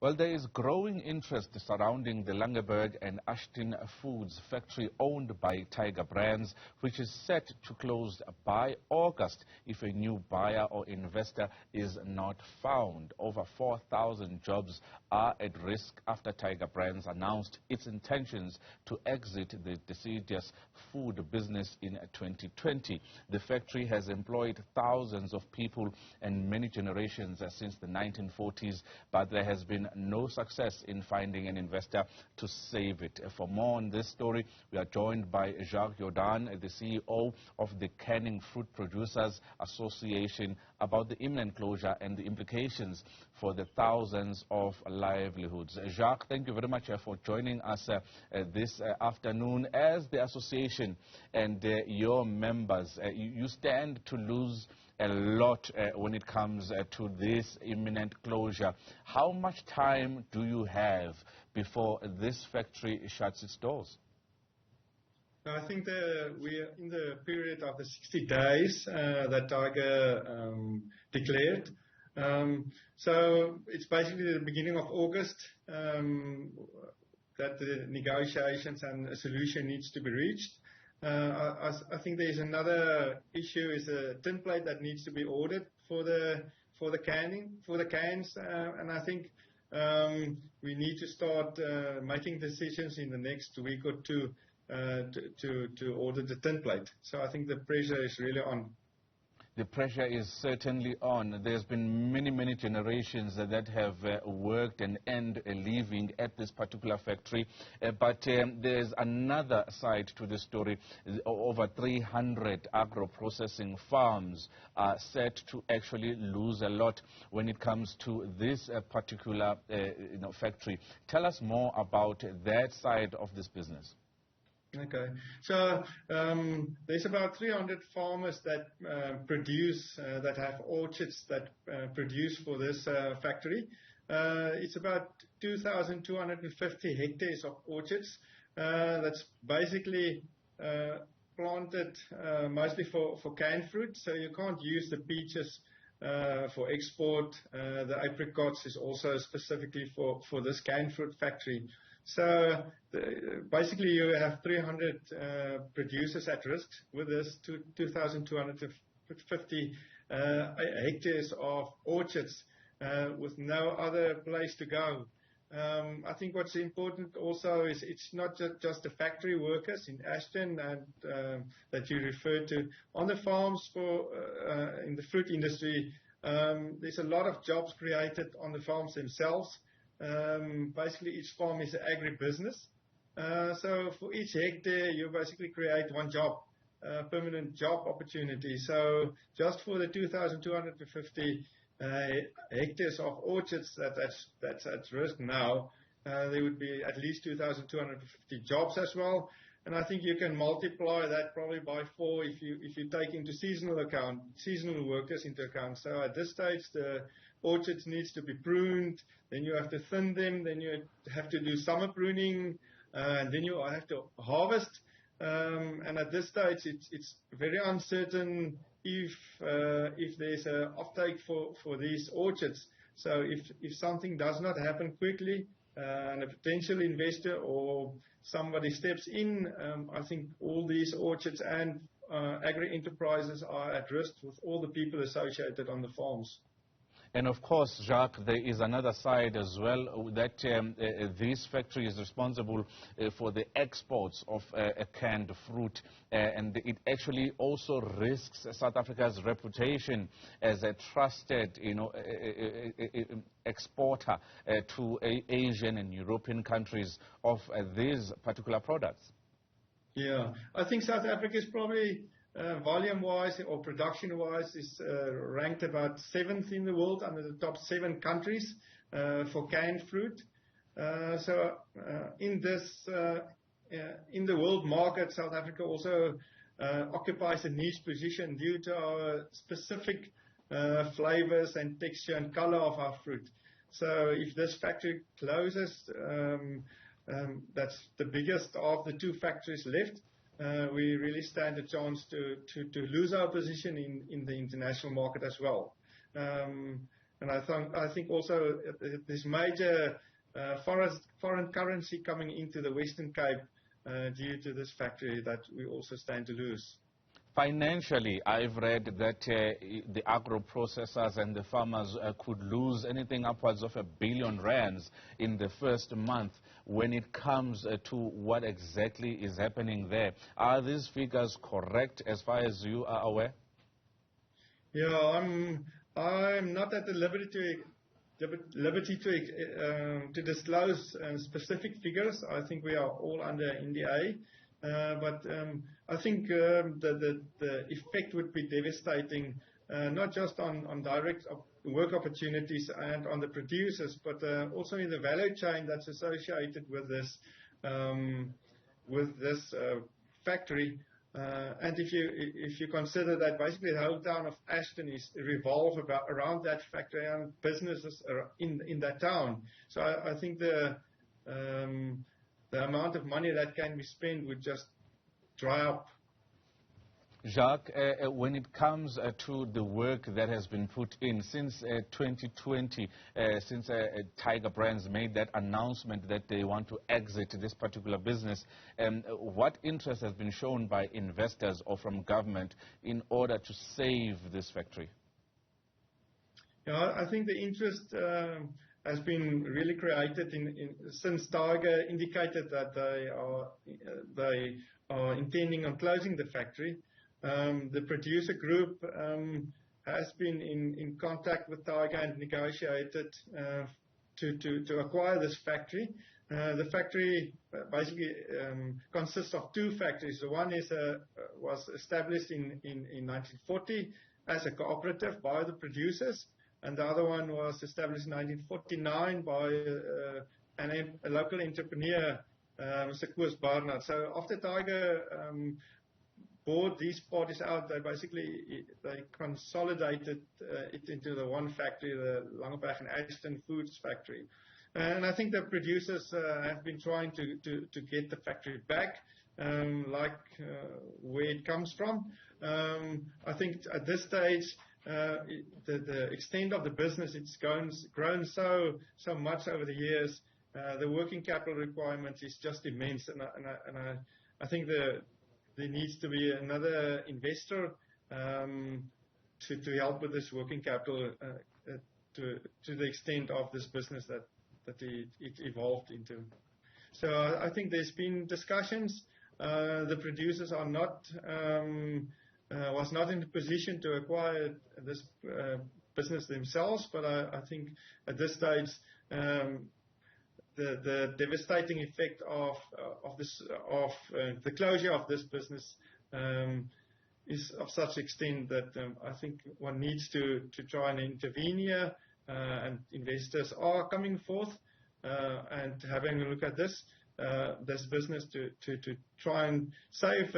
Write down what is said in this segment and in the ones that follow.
Well, there is growing interest surrounding the Langeberg and Ashton Foods factory owned by Tiger Brands, which is set to close by August if a new buyer or investor is not found. Over 4,000 jobs are at risk after Tiger Brands announced its intentions to exit the deciduous food business in 2020. The factory has employed thousands of people and many generations since the 1940s, but there has been no success in finding an investor to save it. For more on this story, we are joined by Jacques Jordaan, the CEO of the Canning Fruit Producers Association, about the imminent closure and the implications for the thousands of livelihoods. Jacques, thank you very much for joining us this afternoon. As the association and your members, you stand to lose a lot when it comes to this imminent closure. How much time do you have before this factory shuts its doors? I think we are in the period of the 60 days that Tiger declared. So it's basically the beginning of August that the negotiations and a solution needs to be reached. I think there's another issue, is a tin plate that needs to be ordered for the cans, and I think we need to start making decisions in the next week or two to order the tin plate. So I think the pressure is really on. The pressure is certainly on. There's been many generations that have worked and earned a living at this particular factory. But there's another side to the story. Over 300 agro-processing farms are set to actually lose a lot when it comes to this particular factory. Tell us more about that side of this business. Okay, so there's about 300 farmers that that have orchards that produce for this factory. It's about 2,250 hectares of orchards that's basically planted mostly for canned fruit, so you can't use the peaches for export. The apricots is also specifically for this canned fruit factory. So basically you have 300 producers at risk with this 2,250 hectares of orchards with no other place to go. I think what's important also is it's not just the factory workers in Ashton and that you referred to. On the farms in the fruit industry, there's a lot of jobs created on the farms themselves. Basically each farm is an agri-business. So for each hectare you basically create one job, permanent job opportunity. So just for the 2,250 hectares of orchards that's at risk now, there would be at least 2,250 jobs as well. And I think you can multiply that probably by 4 if you take into seasonal workers into account. So at this stage the orchards needs to be pruned, then you have to thin them, then you have to do summer pruning, and then you have to harvest. And at this stage it's very uncertain if there's an offtake for these orchards. So if something does not happen quickly, and a potential investor or somebody steps in, I think all these orchards and agri enterprises are at risk with all the people associated on the farms. And of course, Jacques, there is another side as well, that this factory is responsible for the exports of canned fruit, and it actually also risks South Africa's reputation as a trusted, exporter to Asian and European countries of these particular products. Yeah, I think South Africa is probably volume-wise or production-wise is ranked about 7th in the world, under the top 7 countries for canned fruit. So in the world market, South Africa also occupies a niche position due to our specific flavors and texture and color of our fruit. So if this factory closes, that's the biggest of the 2 factories left. We really stand a chance to lose our position in the international market as well. And I think also this major foreign currency coming into the Western Cape due to this factory that we also stand to lose. Financially, I've read that the agro-processors and the farmers could lose anything upwards of R1 billion in the first month. When it comes to what exactly is happening there, are these figures correct as far as you are aware? Yeah, I'm not at the liberty to disclose specific figures. I think we are all under NDA. But I think the effect would be devastating, not just on direct work opportunities and on the producers, but also in the value chain that's associated with this factory. And if you consider that basically the whole town of Ashton is revolve around that factory and businesses in that town, so I think the amount of money that can be spent would just dry up. Jacques, when it comes to the work that has been put in since 2020, since Tiger Brands made that announcement that they want to exit this particular business, what interest has been shown by investors or from government in order to save this factory? Yeah, I think the interest has been really created since Tiger indicated that they are intending on closing the factory. The producer group has been in contact with Tiger and negotiated to acquire this factory. The factory basically consists of two factories. The one was established in 1940 as a cooperative by the producers, and the other one was established in 1949 by a local entrepreneur, Mr. Koos Barnard. So after Tiger bought these parties out, they consolidated it into the one factory, the Langeberg and Ashton Foods factory. And I think the producers have been trying to get the factory back, where it comes from. I think at this stage, the extent of the business, it's grown so much over the years. The working capital requirement is just immense, and I think there needs to be another investor to help with this working capital to the extent of this business that it evolved into. So I think there's been discussions. The producers are was not in a position to acquire this business themselves, but I think at this stage the devastating effect of the closure of this business is of such extent that I think one needs to try and intervene here, and investors are coming forth and having a look at this business to try and save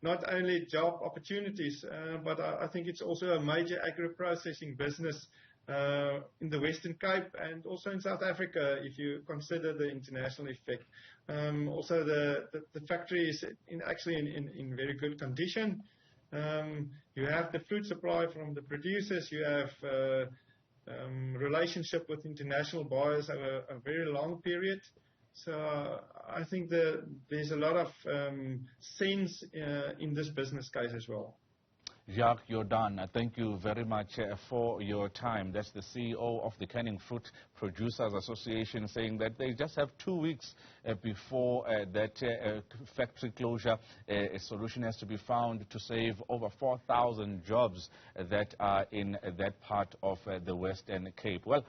not only job opportunities, but I think it's also a major agro-processing business in the Western Cape and also in South Africa, if you consider the international effect. Also, the factory is actually in very good condition. You have the fruit supply from the producers. You have relationship with international buyers over a very long period. So I think there's a lot of sense in this business case as well. Jacques Jordaan, thank you very much for your time. That's the CEO of the Canning Fruit Producers Association, saying that they just have 2 weeks before that factory closure. A solution has to be found to save over 4,000 jobs that are in that part of the Western Cape. Well,